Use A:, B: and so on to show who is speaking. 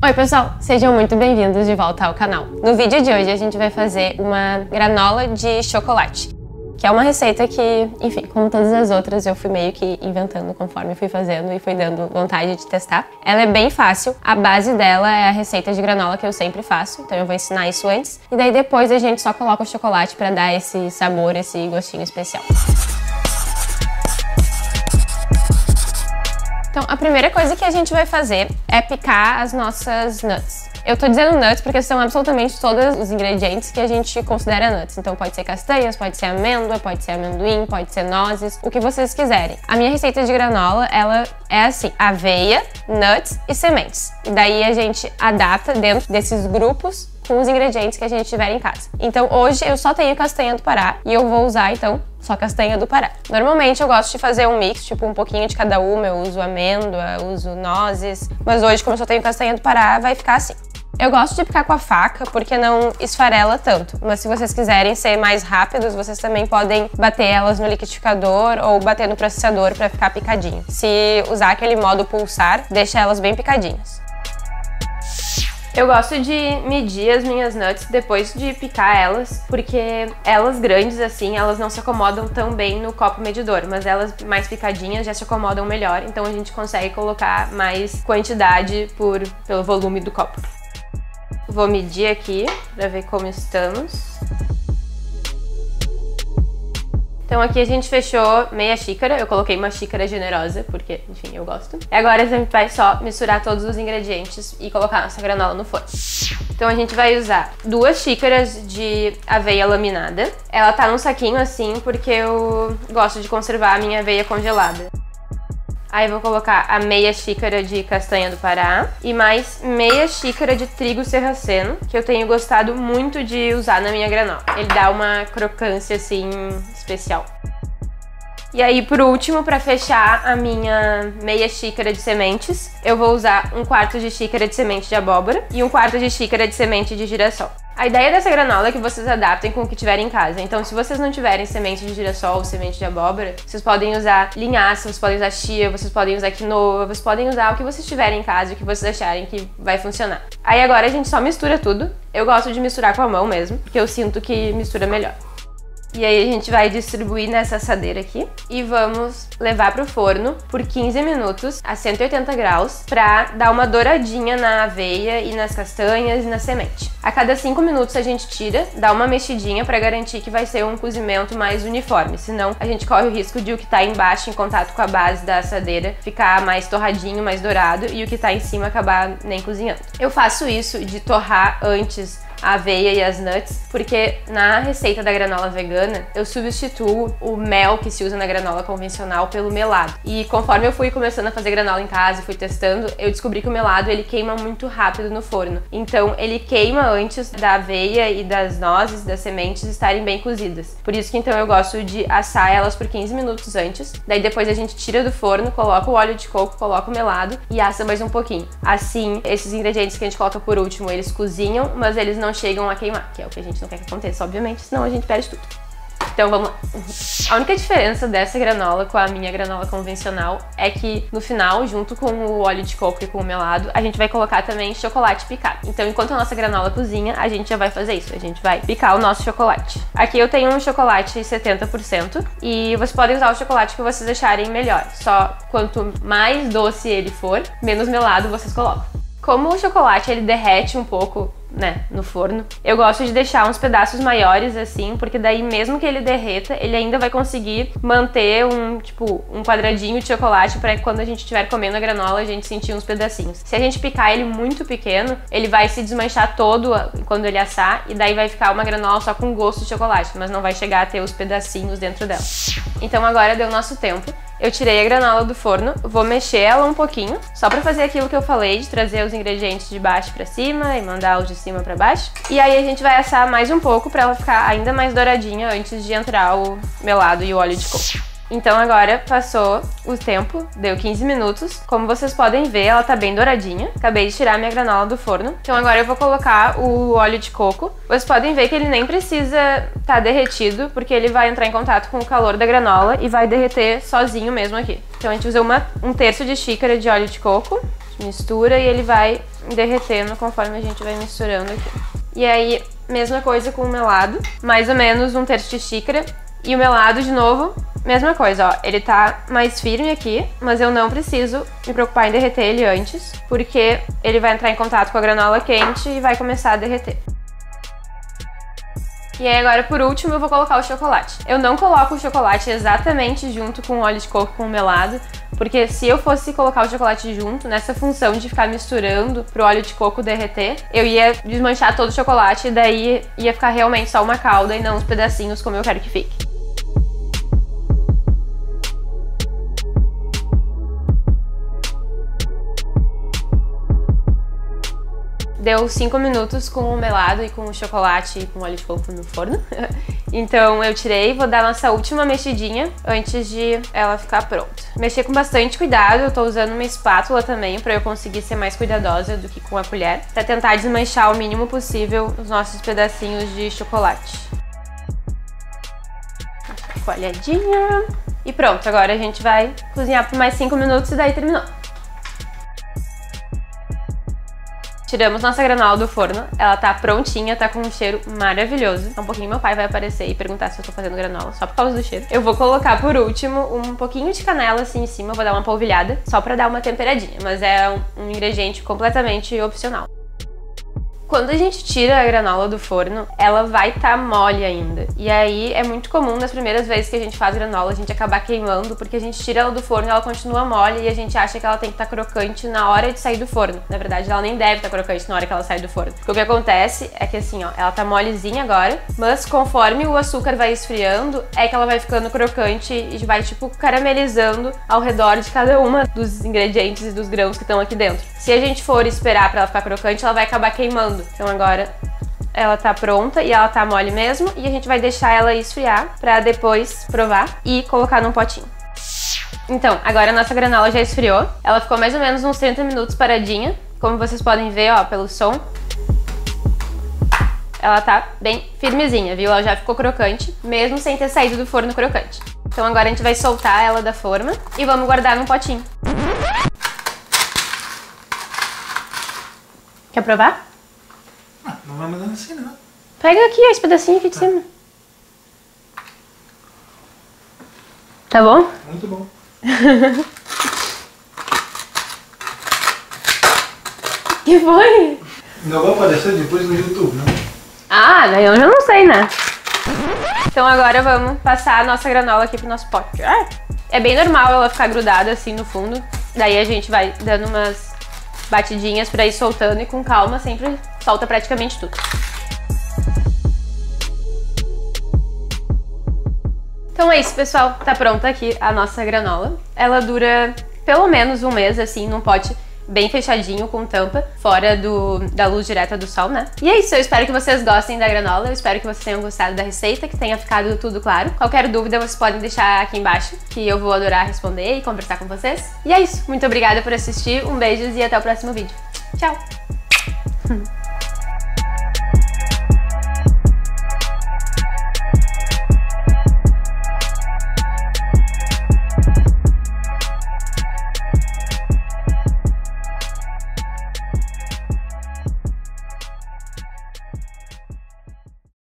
A: Oi pessoal, sejam muito bem-vindos de volta ao canal. No vídeo de hoje a gente vai fazer uma granola de chocolate, que é uma receita que, enfim, como todas as outras, eu fui meio que inventando conforme fui fazendo e fui dando vontade de testar. Ela é bem fácil, a base dela é a receita de granola que eu sempre faço, então eu vou ensinar isso antes. E daí depois a gente só coloca o chocolate para dar esse sabor, esse gostinho especial. Então, a primeira coisa que a gente vai fazer é picar as nossas nuts. Eu tô dizendo nuts porque são absolutamente todos os ingredientes que a gente considera nuts. Então pode ser castanhas, pode ser amêndoa, pode ser amendoim, pode ser nozes, o que vocês quiserem. A minha receita de granola, ela é assim, aveia, nuts e sementes. E daí a gente adapta dentro desses grupos com os ingredientes que a gente tiver em casa. Então hoje eu só tenho castanha do Pará e eu vou usar então só castanha do Pará. Normalmente eu gosto de fazer um mix, tipo um pouquinho de cada uma, eu uso amêndoa, uso nozes, mas hoje como eu só tenho castanha do Pará, vai ficar assim. Eu gosto de picar com a faca porque não esfarela tanto, mas se vocês quiserem ser mais rápidos, vocês também podem bater elas no liquidificador ou bater no processador para ficar picadinho. Se usar aquele modo pulsar, deixa elas bem picadinhas. Eu gosto de medir as minhas nuts depois de picar elas, porque elas grandes assim, elas não se acomodam tão bem no copo medidor, mas elas mais picadinhas já se acomodam melhor, então a gente consegue colocar mais quantidade pelo volume do copo. Vou medir aqui para ver como estamos. Então aqui a gente fechou meia xícara, eu coloquei uma xícara generosa, porque, enfim, eu gosto. E agora a gente vai só misturar todos os ingredientes e colocar nossa granola no forno. Então a gente vai usar 2 xícaras de aveia laminada. Ela tá num saquinho assim porque eu gosto de conservar a minha aveia congelada. Aí vou colocar a meia xícara de castanha do Pará e mais meia xícara de trigo sarraceno, que eu tenho gostado muito de usar na minha granola. Ele dá uma crocância assim especial. E aí por último, para fechar a minha meia xícara de sementes, eu vou usar 1/4 de xícara de semente de abóbora e 1/4 de xícara de semente de girassol. A ideia dessa granola é que vocês adaptem com o que tiverem em casa. Então, se vocês não tiverem semente de girassol ou semente de abóbora, vocês podem usar linhaça, vocês podem usar chia, vocês podem usar quinoa, vocês podem usar o que vocês tiverem em casa e o que vocês acharem que vai funcionar. Aí agora a gente só mistura tudo. Eu gosto de misturar com a mão mesmo, porque eu sinto que mistura melhor. E aí a gente vai distribuir nessa assadeira aqui e vamos levar pro forno por 15 minutos a 180 graus pra dar uma douradinha na aveia e nas castanhas e na semente. A cada 5 minutos a gente tira, dá uma mexidinha pra garantir que vai ser um cozimento mais uniforme, senão a gente corre o risco de o que tá embaixo em contato com a base da assadeira ficar mais torradinho, mais dourado e o que tá em cima acabar nem cozinhando. Eu faço isso de torrar antes a aveia e as nuts, porque na receita da granola vegana eu substituo o mel que se usa na granola convencional pelo melado. E conforme eu fui começando a fazer granola em casa e fui testando, eu descobri que o melado ele queima muito rápido no forno. Então ele queima antes da aveia e das nozes, das sementes estarem bem cozidas. Por isso que então eu gosto de assar elas por 15 minutos antes. Daí depois a gente tira do forno, coloca o óleo de coco, coloca o melado e assa mais um pouquinho. Assim, esses ingredientes que a gente coloca por último, eles cozinham, mas eles não chegam a queimar, que é o que a gente não quer que aconteça, obviamente, senão a gente perde tudo. Então vamos lá. A única diferença dessa granola com a minha granola convencional é que no final, junto com o óleo de coco e com o melado, a gente vai colocar também chocolate picado. Então enquanto a nossa granola cozinha, a gente já vai fazer isso, a gente vai picar o nosso chocolate. Aqui eu tenho um chocolate 70% e vocês podem usar o chocolate que vocês acharem melhor. Só quanto mais doce ele for, menos melado vocês colocam. Como o chocolate ele derrete um pouco, né, no forno, eu gosto de deixar uns pedaços maiores assim, porque daí mesmo que ele derreta, ele ainda vai conseguir manter um quadradinho de chocolate para quando a gente estiver comendo a granola a gente sentir uns pedacinhos. Se a gente picar ele muito pequeno, ele vai se desmanchar todo quando ele assar e daí vai ficar uma granola só com gosto de chocolate, mas não vai chegar a ter os pedacinhos dentro dela. Então agora deu nosso tempo. Eu tirei a granola do forno, vou mexer ela um pouquinho, só pra fazer aquilo que eu falei, de trazer os ingredientes de baixo pra cima e mandar os de cima pra baixo. E aí a gente vai assar mais um pouco pra ela ficar ainda mais douradinha antes de entrar o melado e o óleo de coco. Então agora passou o tempo, deu 15 minutos. Como vocês podem ver, ela tá bem douradinha. Acabei de tirar minha granola do forno. Então agora eu vou colocar o óleo de coco. Vocês podem ver que ele nem precisa tá derretido, porque ele vai entrar em contato com o calor da granola e vai derreter sozinho mesmo aqui. Então a gente usa um terço de xícara de óleo de coco. mistura e ele vai derretendo conforme a gente vai misturando aqui. E aí, mesma coisa com o melado, mais ou menos 1/3 de xícara. E o melado, de novo, mesma coisa, ó. Ele tá mais firme aqui, mas eu não preciso me preocupar em derreter ele antes, porque ele vai entrar em contato com a granola quente e vai começar a derreter. E aí agora, por último, eu vou colocar o chocolate. Eu não coloco o chocolate exatamente junto com o óleo de coco com o melado, porque se eu fosse colocar o chocolate junto, nessa função de ficar misturando pro óleo de coco derreter, eu ia desmanchar todo o chocolate e daí ia ficar realmente só uma calda e não uns pedacinhos como eu quero que fique. Deu 5 minutos com o melado e com o chocolate e com o óleo de coco no forno. Então eu tirei, vou dar nossa última mexidinha antes de ela ficar pronta. Mexer com bastante cuidado, eu tô usando uma espátula também pra eu conseguir ser mais cuidadosa do que com a colher, pra tentar desmanchar o mínimo possível os nossos pedacinhos de chocolate. Coalhadinha. E pronto, agora a gente vai cozinhar por mais 5 minutos e daí terminou. Tiramos nossa granola do forno, ela tá prontinha, tá com um cheiro maravilhoso. Daqui a pouquinho meu pai vai aparecer e perguntar se eu tô fazendo granola, só por causa do cheiro. Eu vou colocar por último um pouquinho de canela assim em cima, vou dar uma polvilhada, só pra dar uma temperadinha, mas é um ingrediente completamente opcional. Quando a gente tira a granola do forno, ela vai estar mole ainda. E aí é muito comum nas primeiras vezes que a gente faz granola a gente acabar queimando, porque a gente tira ela do forno e ela continua mole e a gente acha que ela tem que estar crocante na hora de sair do forno. Na verdade, ela nem deve estar crocante na hora que ela sai do forno. Porque o que acontece é que assim, ó, ela tá molezinha agora, mas conforme o açúcar vai esfriando, é que ela vai ficando crocante e vai tipo caramelizando ao redor de cada uma dos ingredientes e dos grãos que estão aqui dentro. Se a gente for esperar pra ela ficar crocante, ela vai acabar queimando. Então agora ela tá pronta e ela tá mole mesmo e a gente vai deixar ela esfriar pra depois provar e colocar num potinho. Então, agora a nossa granola já esfriou. Ela ficou mais ou menos uns 30 minutos paradinha. Como vocês podem ver, ó, pelo som. Ela tá bem firmezinha, viu? Ela já ficou crocante, mesmo sem ter saído do forno crocante. Então agora a gente vai soltar ela da forma e vamos guardar num potinho. Quer provar?
B: Não vai mandando assim, não.
A: Pega aqui esse pedacinho aqui de cima. Tá bom?
B: Muito bom.
A: Que foi?
B: Não vai aparecer depois no YouTube, né?
A: Ah, daí eu já não sei, né? Então agora vamos passar a nossa granola aqui pro nosso pote. É bem normal ela ficar grudada assim no fundo. Daí a gente vai dando umas batidinhas pra ir soltando e com calma sempre solta praticamente tudo. Então é isso, pessoal. Tá pronta aqui a nossa granola. Ela dura pelo menos um mês, assim, num pote bem fechadinho, com tampa, fora da luz direta do sol, né? E é isso, eu espero que vocês gostem da granola, eu espero que vocês tenham gostado da receita, que tenha ficado tudo claro. Qualquer dúvida vocês podem deixar aqui embaixo, que eu vou adorar responder e conversar com vocês. E é isso, muito obrigada por assistir, um beijo e até o próximo vídeo. Tchau!